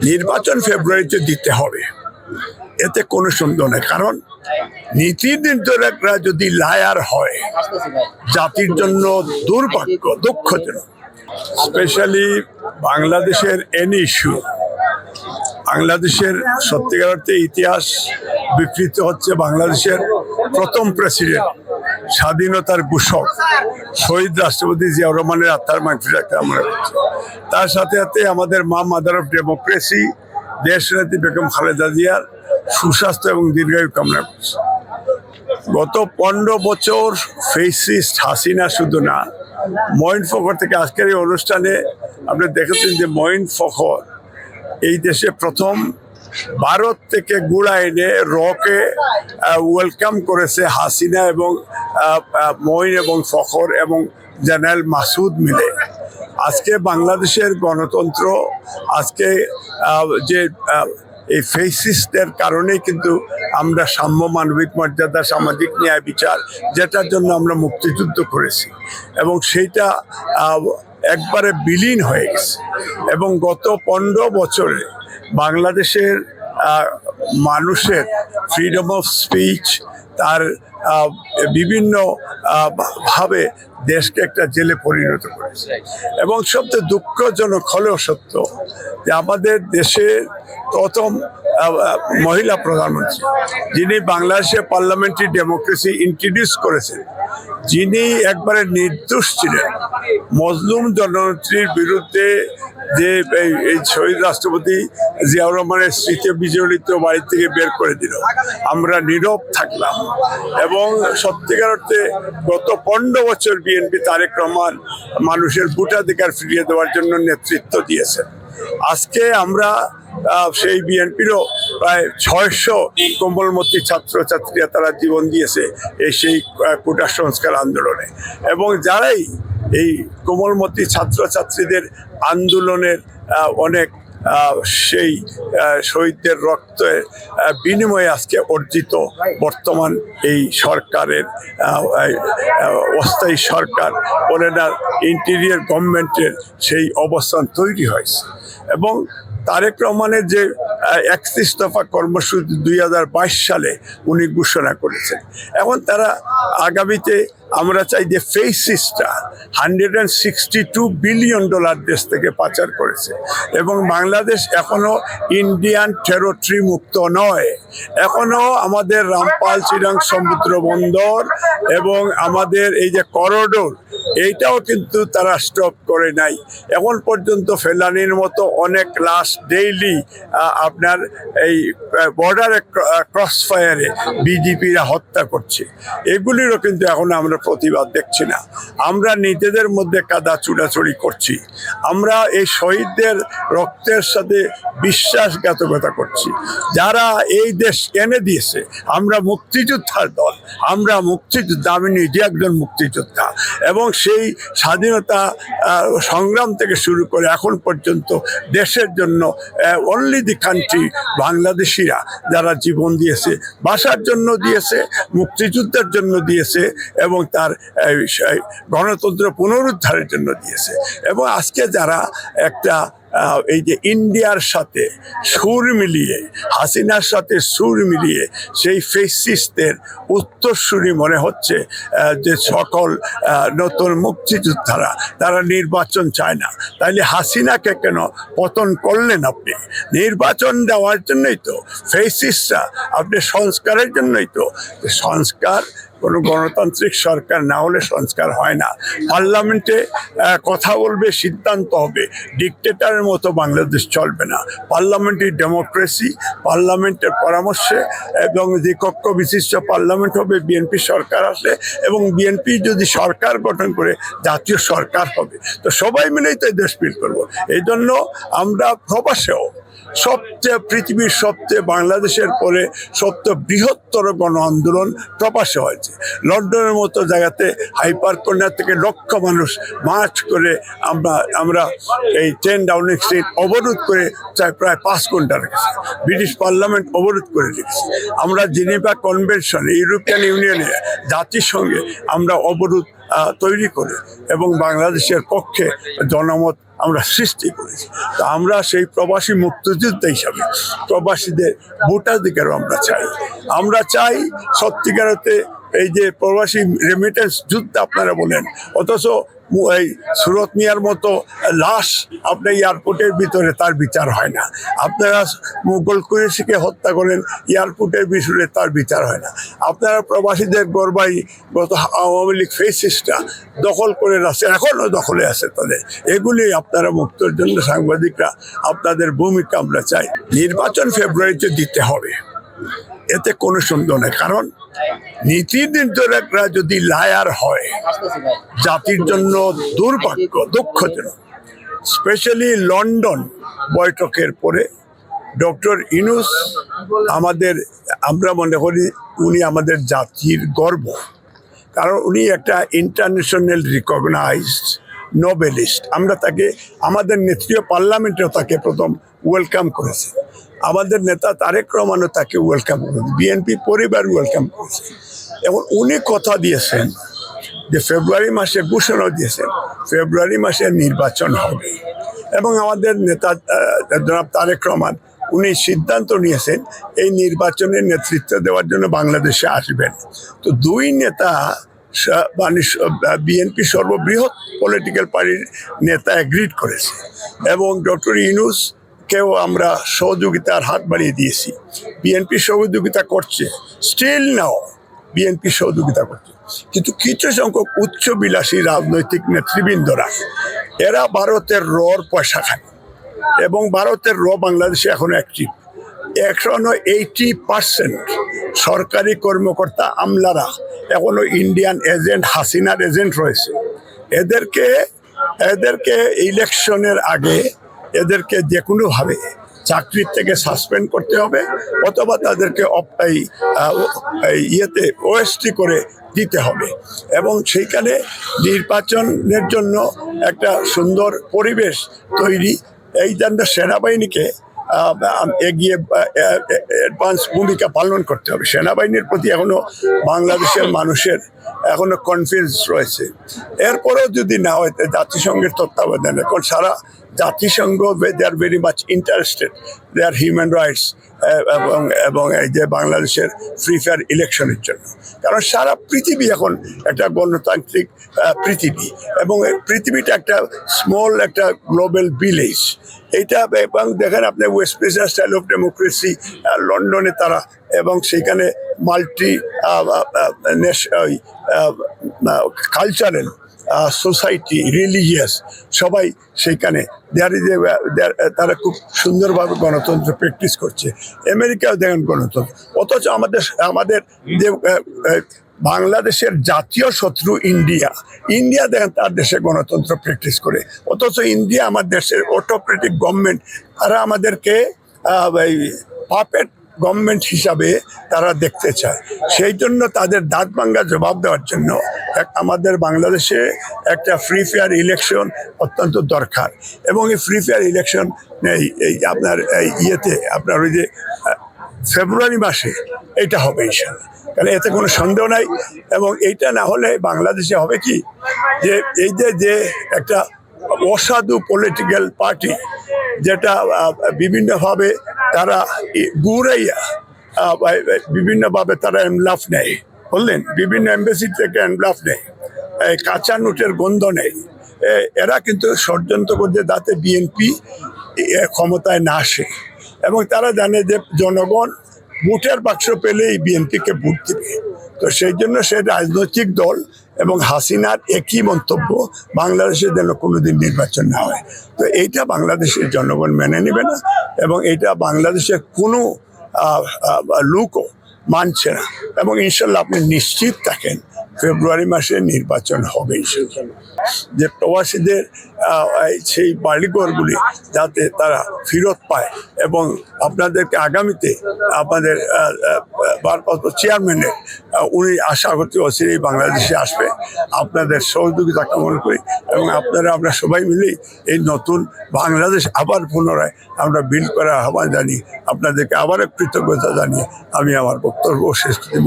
নির্বাচন ফেব্রুয়ারিতে দিতে হবে, এতে কোনো সন্দেহ নেই। কারণ নীতি নির্ধারকরা যদি লায়ার হয় জাতির জন্য দুর্ভাগ্য, দুঃখজনক। স্পেশালি বাংলাদেশের এনি ইস্যু, বাংলাদেশের সত্যিকার অর্থে ইতিহাস বিকৃত হচ্ছে। বাংলাদেশের প্রথম প্রেসিডেন্ট, স্বাধীনতার ঘোষক শহীদ রাষ্ট্রপতি জিয়াউর রহমানের আত্মার মাগফিরাত কামনা করছি। তার সাথে সাথে আমাদের মা মাদার অফ ডেমোক্রেসি দেশনেত্রী বেগম খালেদা জিয়ার সুস্বাস্থ্য এবং দীর্ঘায়ু কামনা করছি। গত 15 বছর ফেসিস্ট হাসিনা শুধু না, মঈন ফখর থেকে আজকের এই অনুষ্ঠানে আপনি দেখেছেন যে মঈন ফখর এই দেশে প্রথম ভারত থেকে গুড়া এনে রকে ওয়েলকাম করেছে হাসিনা এবং মঈন এবং ফখর এবং জেনারেল মাসুদ মিলে। আজকে বাংলাদেশের গণতন্ত্র আজকে যে এই ফেসিস্টদের কারণেই কিন্তু আমরা সাম্য, মানবিক মর্যাদা, সামাজিক ন্যায়, বিচার, যেটার জন্য আমরা মুক্তিযুদ্ধ করেছি এবং সেইটা একবারে বিলীন হয়ে গেছে। এবং গত 15 বছরে বাংলাদেশের মানুষের ফ্রিডম অফ স্পিচ, তার বিভিন্ন ভাবে দেশকে একটা জেলে পরিণত করেছে। এবং সবচেয়ে দুঃখজনক হলেও সত্য যে আমাদের দেশের প্রথম মহিলা প্রধানমন্ত্রী, যিনি বাংলাদেশে পার্লামেন্টারি ডেমোক্রেসি ইন্ট্রোডিউস করেছেন, যিনি একবারে নির্দোষ ছিলেন, মজলুম জননেত্রীর বিরুদ্ধে যে এই শহীদ রাষ্ট্রপতি জিয়াউর রহমানের স্মৃতি বিজড়িত বাড়ি থেকে বের করে দিল, আমরা নীরব থাকলাম। এবং সত্যিকার অর্থে গত 15 বছর বিএনপি তারেক রহমান মানুষের ভোটাধিকার ফিরিয়ে দেওয়ার জন্য নেতৃত্ব দিয়েছেন। আজকে আমরা সেই বিএনপিরও প্রায় 600 কোমলমতি ছাত্রছাত্রীরা তারা জীবন দিয়েছে সেই কোটা সংস্কার আন্দোলনে। এবং যারাই এই কোমলমতি ছাত্রছাত্রীদের আন্দোলনের অনেক সেই শহীদদের রক্তের বিনিময়ে আজকে অর্জিত বর্তমান এই সরকারের অস্থায়ী সরকার বলে না, ইন্টেরিয়র গভর্নমেন্টের সেই অবস্থান তৈরি হয়েছে। এবং তারেক রহমানের যে 31 দফা কর্মসূচি 2022 সালে উনি ঘোষণা করেছেন, এখন তারা আগামীতে আমরা চাই যে ফেসিস্টরা $162 বিলিয়ন দেশ থেকে পাচার করেছে এবং বাংলাদেশ এখনো ইন্ডিয়ান টেরিটরি মুক্ত নয়। এখনো আমাদের রামপাল চিরাং সমুদ্র বন্দর এবং আমাদের এই যে করিডোর, এইটাও কিন্তু তারা স্টপ করে নাই। এখন পর্যন্ত ফেলানির মতো অনেক লাশ ডেইলি আপনার এই বর্ডারে ক্রস ফায়ারে বিজেপিরা হত্যা করছে। এগুলিরও কিন্তু এখন আমরা প্রতিবাদ দেখছি না। আমরা নিজেদের মধ্যে কাদা চুড়াচুড়ি করছি। আমরা এই শহীদদের রক্তের সাথে বিশ্বাসঘাতকতা করছি। যারা এই দেশ এনে দিয়েছে, আমরা মুক্তিযোদ্ধার দল, আমরা মুক্তিযোদ্ধা, আমি নিজে একজন মুক্তিযোদ্ধা এবং সেই স্বাধীনতা সংগ্রাম থেকে শুরু করে এখন পর্যন্ত দেশের জন্য অনলি দি কান্ট্রি বাংলাদেশিরা যারা জীবন দিয়েছে, ভাষার জন্য দিয়েছে, মুক্তিযুদ্ধের জন্য দিয়েছে এবং তার গণতন্ত্র পুনরুদ্ধারের জন্য দিয়েছে। এবং আজকে যারা একটা এই যে ইন্ডিয়ার সাথে সুর মিলিয়ে, হাসিনার সাথে সুর মিলিয়ে সেই ফেসিস্টদের উত্তরসূরি মনে হচ্ছে যে সকল নতুন মুক্তিযোদ্ধারা তারা নির্বাচন চায় না, তাইলে হাসিনাকে কেন পতন করলেন আপনি? নির্বাচন দেওয়ার জন্যই তো ফেসিস্টরা, আপনি সংস্কারের জন্যই তো। সংস্কার কোনো গণতান্ত্রিক সরকার না হলে সংস্কার হয় না। পার্লামেন্টে কথা বলবে, সিদ্ধান্ত হবে, ডিক্টেটরের মতো বাংলাদেশ চলবে না। পার্লামেন্টারি ডেমোক্রেসি, পার্লামেন্টের পরামর্শে এবং দ্বিকক্ষ বিশিষ্ট পার্লামেন্ট হবে, বিএনপি সরকার আসে এবং বিএনপি যদি সরকার গঠন করে জাতীয় সরকার হবে, তো সবাই মিলেই তো দেশ বিল করবো। এই জন্য আমরা প্রবাসেও সবচেয়ে পৃথিবীর সবচেয়ে বাংলাদেশের পরে সবচেয়ে বৃহত্তর গণ আন্দোলন প্রবাসে হয়েছে। লন্ডনের মতো জায়গাতে হাইপার কর্নার থেকে লক্ষ মানুষ মার্চ করে আমরা এই 10 ডাউনিং স্ট্রিট অবরোধ করে প্রায় 5 ঘন্টা রেখেছি। ব্রিটিশ পার্লামেন্ট অবরোধ করে রেখেছি। আমরা জেনেভা কনভেনশন, ইউরোপিয়ান ইউনিয়নে, জাতিসংঘে আমরা অবরোধ তৈরি করে এবং বাংলাদেশের পক্ষে জনমত আমরা সৃষ্টি করেছি। তো আমরা সেই প্রবাসী মুক্তিযোদ্ধা হিসাবে প্রবাসীদের ভোটাধিকারও আমরা চাই সত্যিকারতে এই যে প্রবাসী রেমিটেন্স যুদ্ধ আপনারা বলেন, অথচ এই সুরত মিয়ার মতো লাশ আপনার এয়ারপোর্টের ভিতরে তার বিচার হয় না। আপনারা মুঘল কুরেশিকে হত্যা করেন, এয়ারপোর্টের ভিতরে তার বিচার হয় না। আপনারা প্রবাসীদের গর্বাই গত আওয়ামী লীগ ফেসিস্টরা দখল করে রাখছে, এখনও দখলে আছে তাদের। এগুলি আপনারা মুক্তর জন্য সাংবাদিকরা আপনাদের ভূমিকা আমরা চাই। নির্বাচন ফেব্রুয়ারিতে দিতে হবে, এতে কোনো সন্দেহ নেই। কারণ নীতি নির্ধারকরা যদি লায়ার হয় জাতির জন্য দুর্ভাগ্য, দুঃখজনক। স্পেশালি লন্ডন বৈঠকের পরে ডক্টর ইউনূস আমরা মনে করি উনি আমাদের জাতির গর্ব। কারণ উনি একটা ইন্টারন্যাশনাল রিকগনাইজড নোবেলিস্ট। আমরা তাকে আমাদের নেত্রীয় পার্লামেন্টেও তাকে প্রথম ওয়েলকাম করেছে, আমাদের নেতা তারেক রহমানও তাকে ওয়েলকাম করেছে, বিএনপি পরিবার ওয়েলকাম করেছে। এবং উনি কথা দিয়েছেন যে ফেব্রুয়ারি মাসে ঘোষণা দিয়েছেন ফেব্রুয়ারি মাসে নির্বাচন হবে। এবং আমাদের নেতা জনাব তারেক রহমান উনি সিদ্ধান্ত নিয়েছেন এই নির্বাচনের নেতৃত্ব দেওয়ার জন্য বাংলাদেশে আসবেন। তো দুই নেতা মানে বিএনপি সর্ববৃহৎ পলিটিক্যাল পার্টির নেতা এগ্রিড করেছে এবং ডক্টর ইউনূস কেউ আমরা সহযোগিতার হাত বাড়িয়ে দিয়েছি। বিএনপি সহযোগিতা করছে, স্টিল নাও বিএনপি সহযোগিতা করছে। কিন্তু কিছু সংখ্যক উচ্চবিলাসী রাজনৈতিক নেতৃবৃন্দরা এরা ভারতের রর পয়সা খায় এবং ভারতের বাংলাদেশে এখনো অ্যাক্টিভ। এখনো 80% সরকারি কর্মকর্তা আমলারা এখনো ইন্ডিয়ান এজেন্ট, হাসিনার এজেন্ট রয়েছে। এদেরকে ইলেকশনের আগে এদেরকে যে কোনোভাবে চাকরির থেকে সাসপেন্ড করতে হবে অথবা তাদেরকে ওএসটি করে দিতে হবে। এবং সেইখানে নির্বাচনের জন্য একটা সুন্দর পরিবেশ তৈরি, এই জন্য সেনাবাহিনীকে এগিয়ে অ্যাডভান্স ভূমিকা পালন করতে হবে। সেনাবাহিনীর প্রতি এখনো বাংলাদেশের মানুষের এখনো কনফিডেন্স রয়েছে। এরপরেও যদি না হয় জাতিসংঘের তত্ত্বাবধানে, কারণ সারা জাতিসংঘ they are very much interested their human rights এবং এই যে বাংলাদেশের ফ্রি ফেয়ার ইলেকশনের জন্য। কারণ সারা পৃথিবী এখন একটা গণতান্ত্রিক পৃথিবী এবং পৃথিবীটা একটা স্মল একটা গ্লোবাল ভিলেজ। এইটা এবং দেখেন আপনি ওয়েস্টমিনস্টার স্টাইল অফ ডেমোক্রেসি লন্ডনে তারা, এবং সেখানে মাল্টি কালচারাল সোসাইটি, রিলিজিয়াস সবাই সেইখানে তারা খুব সুন্দরভাবে গণতন্ত্র প্র্যাকটিস করছে। আমেরিকাও দেখেন গণতন্ত্র, অথচ আমাদের যে বাংলাদেশের জাতীয় শত্রু ইন্ডিয়া দেখেন তার দেশে গণতন্ত্র প্র্যাকটিস করে, অথচ ইন্ডিয়া আমার দেশের অটোক্রেটিক গভর্নমেন্ট, তারা আমাদেরকে পাপেট গভর্নমেন্ট হিসাবে তারা দেখতে চায়। সেই জন্য তাদের দাঁত ভাঙ্গা জবাব দেওয়ার জন্য আমাদের বাংলাদেশে একটা ফ্রি ফেয়ার ইলেকশন অত্যন্ত দরকার। এবং এই ফ্রি ফেয়ার ইলেকশন আপনার আপনার ওই যে ফেব্রুয়ারি মাসে এটা হবে ইনশাল্লাহ, কারণ এতে কোনো সন্দেহ নাই। এবং এইটা না হলে বাংলাদেশে হবে কি, যে এই যে একটা অসাধু পলিটিক্যাল পার্টি যেটা বিভিন্নভাবে তারা ঘুরাইয়া বিভিন্নভাবে তারা এনলাফ নেয়, বললেন বিভিন্ন এমবেসি থেকে এনলাফ নেয়, কাঁচা নোটের গন্ধ নেই। এরা কিন্তু ষড়যন্ত্র করছে যাতে বিএনপি ক্ষমতায় না আসে, এবং তারা জানে যে জনগণ ভোটের বাক্স পেলেই বিএনপিকে ভোট দেবে। তো সেই জন্য সে রাজনৈতিক দল এবং হাসিনার একই মন্তব্য, বাংলাদেশে যেন কোনোদিন নির্বাচন না হয়। তো এইটা বাংলাদেশের জনগণ মেনে নেবে না, এবং এটা বাংলাদেশের কোনো লোকও মানছে না। এবং ইনশাল্লাহ আপনি নিশ্চিত থাকেন ফেব্রুয়ারি মাসে নির্বাচন হবে ইনশাল্লাহ। যে প্রবাসীদের সেই বাড়িঘরগুলি যাতে তারা ফেরত পায়, এবং আপনাদেরকে আগামীতে আপনাদের ভারপ্রাপ্ত চেয়ারম্যানের উনি আশা করতে অচিরেই বাংলাদেশে আসবে, আপনাদের সহযোগিতা কামনা করি। এবং আমরা সবাই মিলেই এই নতুন বাংলাদেশ আবার পুনরায় আমরা বিল্ড করার আহ্বান জানিয়ে আপনাদেরকে আবারও কৃতজ্ঞতা জানিয়ে আমি আমার বক্তব্য শেষ করি।